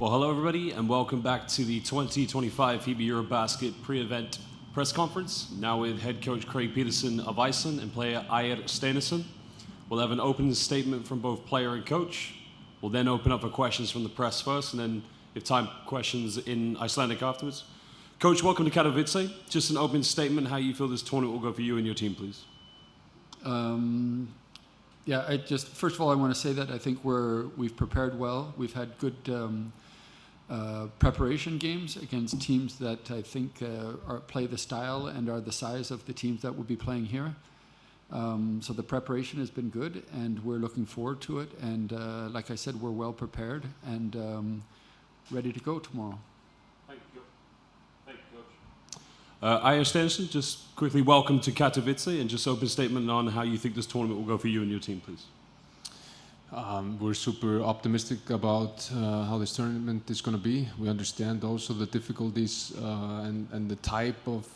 Well, hello everybody, and welcome back to the 2025 FIBA EuroBasket pre-event press conference. Now with head coach Craig Peterson of Iceland and player Ægir Steinarsson. We'll have an opening statement from both player and coach. We'll then open up for questions from the press first, and then, if time, questions in Icelandic afterwards. Coach, welcome to Katowice. Just an opening statement, how you feel this tournament will go for you and your team, please. First of all, I want to say that I think we've prepared well. We've had good preparation games against teams that I think play the style and are the size of the teams that will be playing here. So the preparation has been good, and we're looking forward to it. And like I said, we're well prepared and ready to go tomorrow. Thank you, Coach. Ægir Steinarsson, just quickly welcome to Katowice, and just open statement on how you think this tournament will go for you and your team, please. We're super optimistic about how this tournament is going to be. We understand also the difficulties and the type of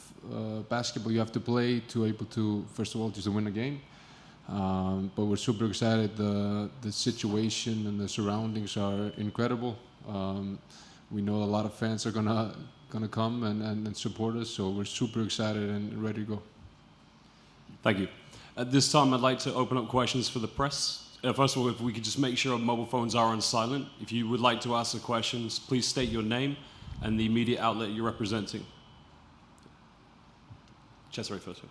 basketball you have to play to able to, first of all, just to win a game. But we're super excited. The situation and the surroundings are incredible. We know a lot of fans are gonna come and support us, so we're super excited and ready to go. Thank you. At this time, I'd like to open up questions for the press. First of all, if we could just make sure our mobile phones are on silent. If you would like to ask the questions, please state your name and the media outlet you're representing. Cesare first.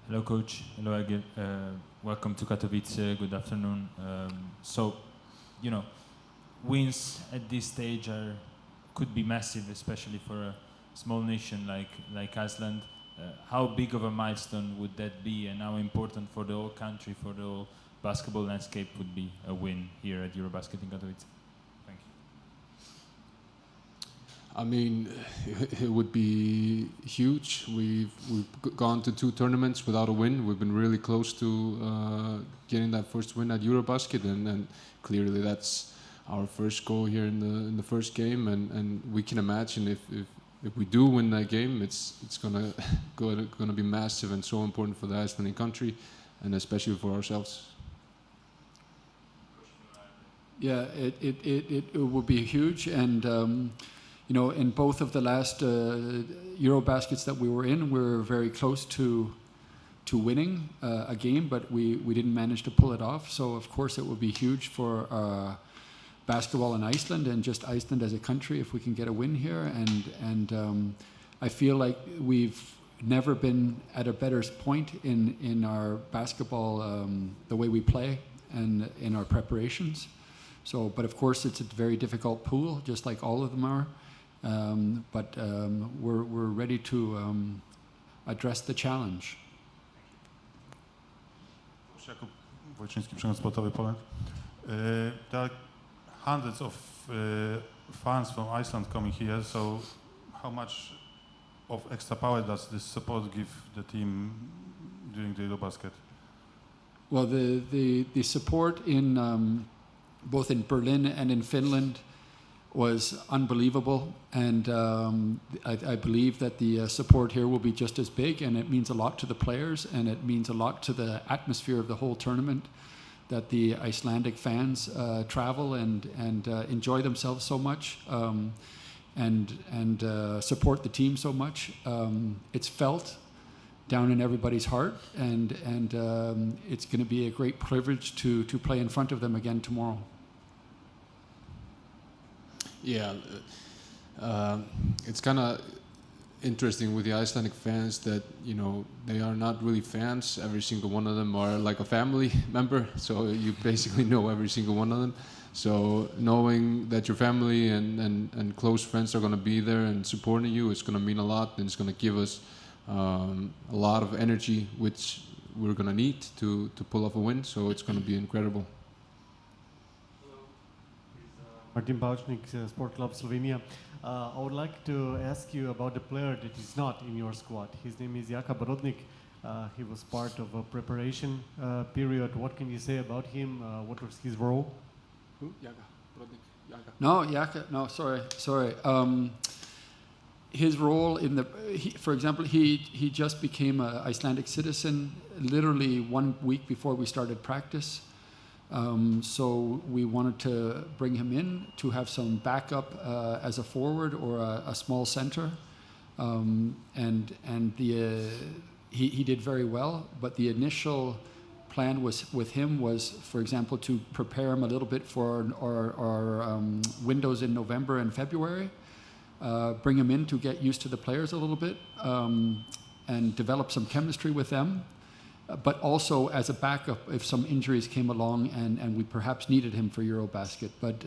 Hello, Coach. Hello, Ægir. Welcome to Katowice. Good afternoon. Wins at this stage could be massive, especially for a small nation like Iceland. How big of a milestone would that be, and how important for the whole country, for the whole basketball landscape would be a win here at EuroBasket in Katowice? Thank you. I mean, it would be huge. We've gone to 2 tournaments without a win. We've been really close to getting that first win at EuroBasket, and clearly that's our first goal here in the first game. And we can imagine if we do win that game, it's gonna be massive and so important for the Icelandic country, and especially for ourselves. Yeah, it will be huge, and in both of the last EuroBaskets that we were in, we were very close to winning a game, but we didn't manage to pull it off. So of course it will be huge for basketball in Iceland and just Iceland as a country if we can get a win here, and I feel like we've never been at a better point in our basketball, the way we play and in our preparations. So, but of course it's a very difficult pool, just like all of them are, but we're ready to address the challenge. Jakub Wojciński, Przemysł Sportowy Poland. There are hundreds of fans from Iceland coming here, so how much of extra power does this support give the team during the EuroBasket? Well, the support in both in Berlin and in Finland was unbelievable, and I believe that the support here will be just as big, and it means a lot to the players, and it means a lot to the atmosphere of the whole tournament, that the Icelandic fans travel and enjoy themselves so much, and support the team so much. It's felt down in everybody's heart, and it's going to be a great privilege to play in front of them again tomorrow. Yeah, it's kind of interesting with the Icelandic fans that they are not really fans. Every single one of them are like a family member, so you basically know every single one of them. So knowing that your family and close friends are going to be there and supporting you, it's going to mean a lot, and it's going to give us a lot of energy, which we're going to need to pull off a win. So it's going to be incredible. Martin Baučnik, Sport Club Slovenia. I would like to ask you about the player that is not in your squad. His name is Jaka Brodnik. He was part of a preparation period. What can you say about him? What was his role? Who? Jaka Brodnik. Jaka. No, Jaka. No, sorry. His role for example, he just became an Icelandic citizen literally 1 week before we started practice. So we wanted to bring him in to have some backup as a forward or a small center. He did very well, but the initial plan with him was, for example, to prepare him a little bit for our windows in November and February, bring him in to get used to the players a little bit, and develop some chemistry with them, but also as a backup if some injuries came along and we perhaps needed him for EuroBasket. But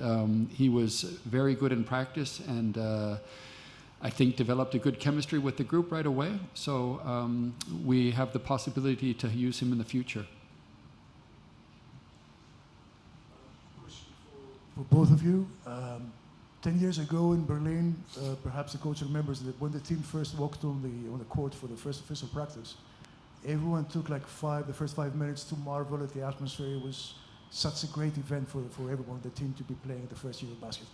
he was very good in practice and I think developed a good chemistry with the group right away. So we have the possibility to use him in the future. For both of you, 10 years ago in Berlin, perhaps the coach remembers that when the team first walked on the court for the first official practice, everyone took like the first 5 minutes to marvel at the atmosphere. It was such a great event for everyone, the team to be playing the first EuroBasket.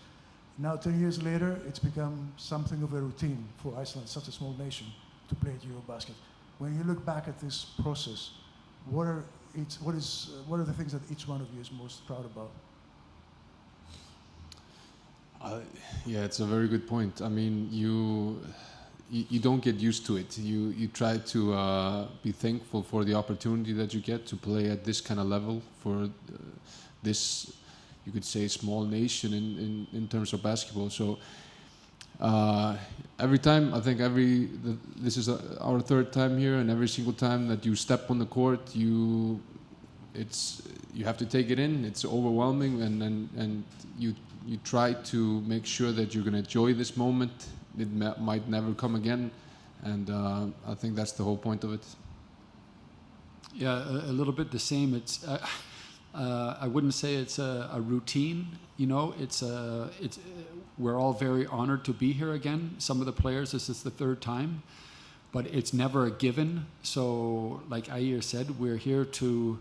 Now 10 years later, it's become something of a routine for Iceland, such a small nation, to play at EuroBasket. When you look back at this process, what are the things that each one of you is most proud about? Yeah, it's a very good point. I mean, you don't get used to it. You try to be thankful for the opportunity that you get to play at this kind of level for this, you could say, small nation in terms of basketball. So every time, I think this is our third time here, and every single time that you step on the court, you have to take it in. It's overwhelming, and you try to make sure that you're going to enjoy this moment. It might never come again, and I think that's the whole point of it. Yeah, a little bit the same. It's I wouldn't say it's a routine. You know, we're all very honored to be here again. Some of the players, this is the third time, but it's never a given. So, like Ayer said, we're here to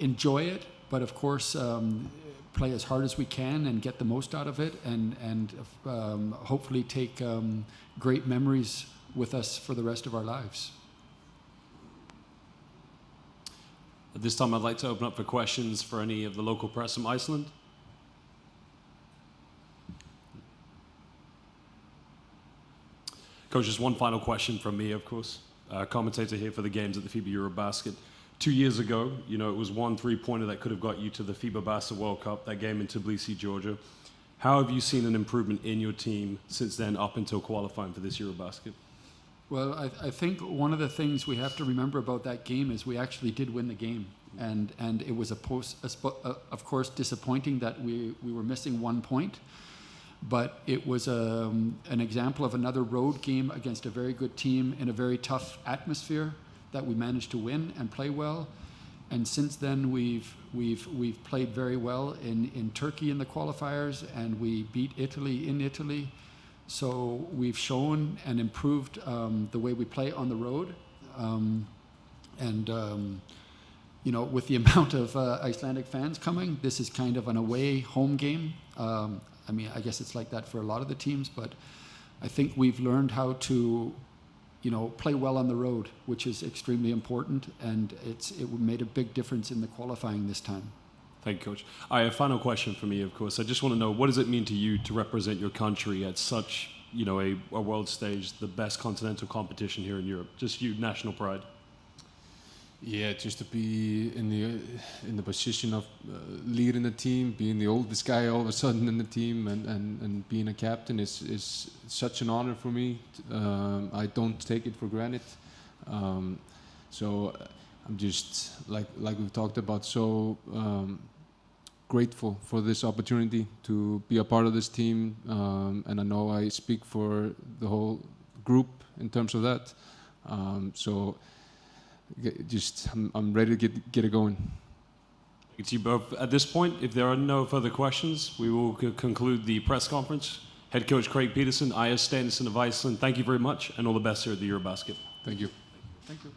enjoy it. But of course, play as hard as we can and get the most out of it, and hopefully take great memories with us for the rest of our lives. At this time, I'd like to open up for questions for any of the local press from Iceland. Coach, just one final question from me, of course. Commentator here for the games at the FIBA EuroBasket. 2 years ago, you know, it was one three-pointer that could have got you to the FIBA Basket World Cup, that game in Tbilisi, Georgia. How have you seen an improvement in your team since then up until qualifying for this EuroBasket? Well, I think one of the things we have to remember about that game is we actually did win the game. And it was of course disappointing that we were missing 1 point. But it was an example of another road game against a very good team in a very tough atmosphere that we managed to win and play well. And since then we've played very well in Turkey in the qualifiers, and we beat Italy in Italy. So we've shown and improved the way we play on the road. You know, with the amount of Icelandic fans coming, this is kind of an away home game. I mean, I guess it's like that for a lot of the teams, but I think we've learned how to, you know, play well on the road, which is extremely important, and it made a big difference in the qualifying this time. Thank you, Coach. All right, a final question for me, of course. I just want to know, what does it mean to you to represent your country at such, you know, a world stage, the best continental competition here in Europe? Just you, national pride. Yeah, just to be in the position of leading the team, being the oldest guy all of a sudden in the team, and being a captain is such an honor for me. I don't take it for granted. So I'm just like we've talked about, so grateful for this opportunity to be a part of this team, and I know I speak for the whole group in terms of that. So. I'm ready to get it going. Thank you both. At this point, if there are no further questions, we will conclude the press conference. Head coach Craig Peterson, Ayer Steinarsson of Iceland, thank you very much, and all the best here at the EuroBasket. Thank you. Thank you.